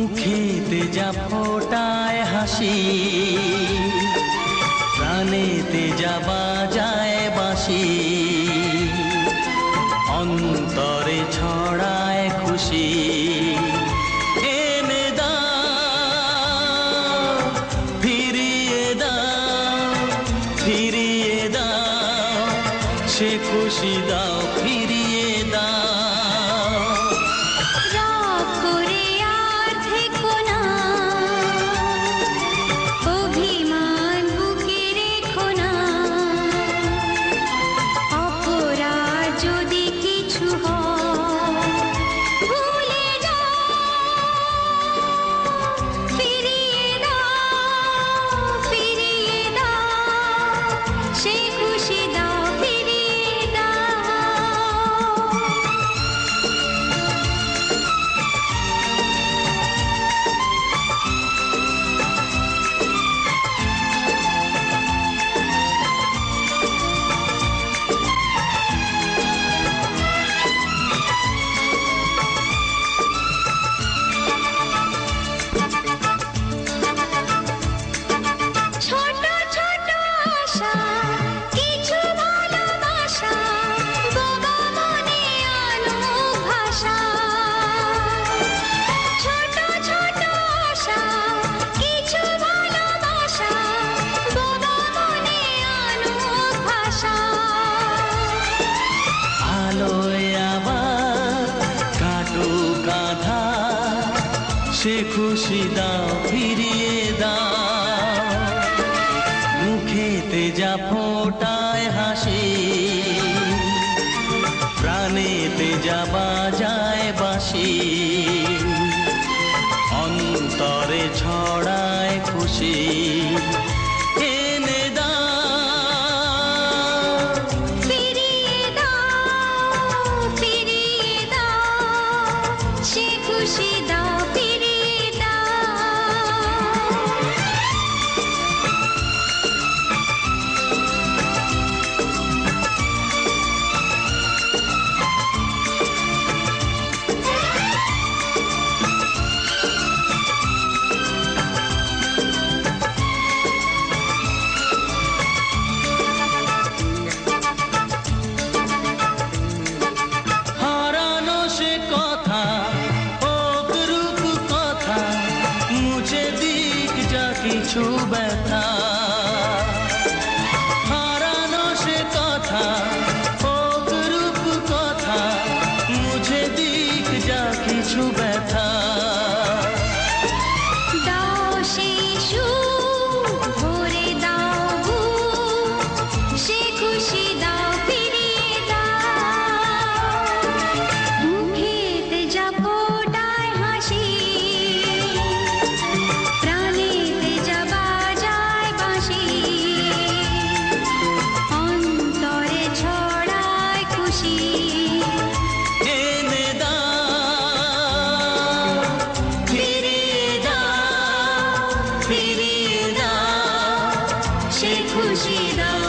মুখেতে যা ফোটায় হাসি, প্রাণেতে যা বাজায় বাঁশি, অন্তরে ছড়ায় খুশি। এনে দাও, ফিরিয়ে দাও, ফিরিয়ে দাও, সে খুশি দাও, ফিরিয়ে দাও। সে খুশি দাও, ফিরিয়ে দাও। মুখেতে যা ফোটায় হাসি, প্রাণেতে যা বাজায় বাঁশি, অন্তরে ছড়ায় খুশি। এনে দাও, ফিরিয়ে দাও, ফিরিয়ে দাও, সে খুশি দাও। কিছু ব্যথা হারানো সে কথা, হোক রূপ কথা, মুঝে দিক যা কিছু ব্যথা। দাও সেই সুখ, ভরে দাও বুক, সে খুশি দাও, ফিরিয়ে দাও। মুখেতে যা ফোটায় হাসি, সে খুশি দাও।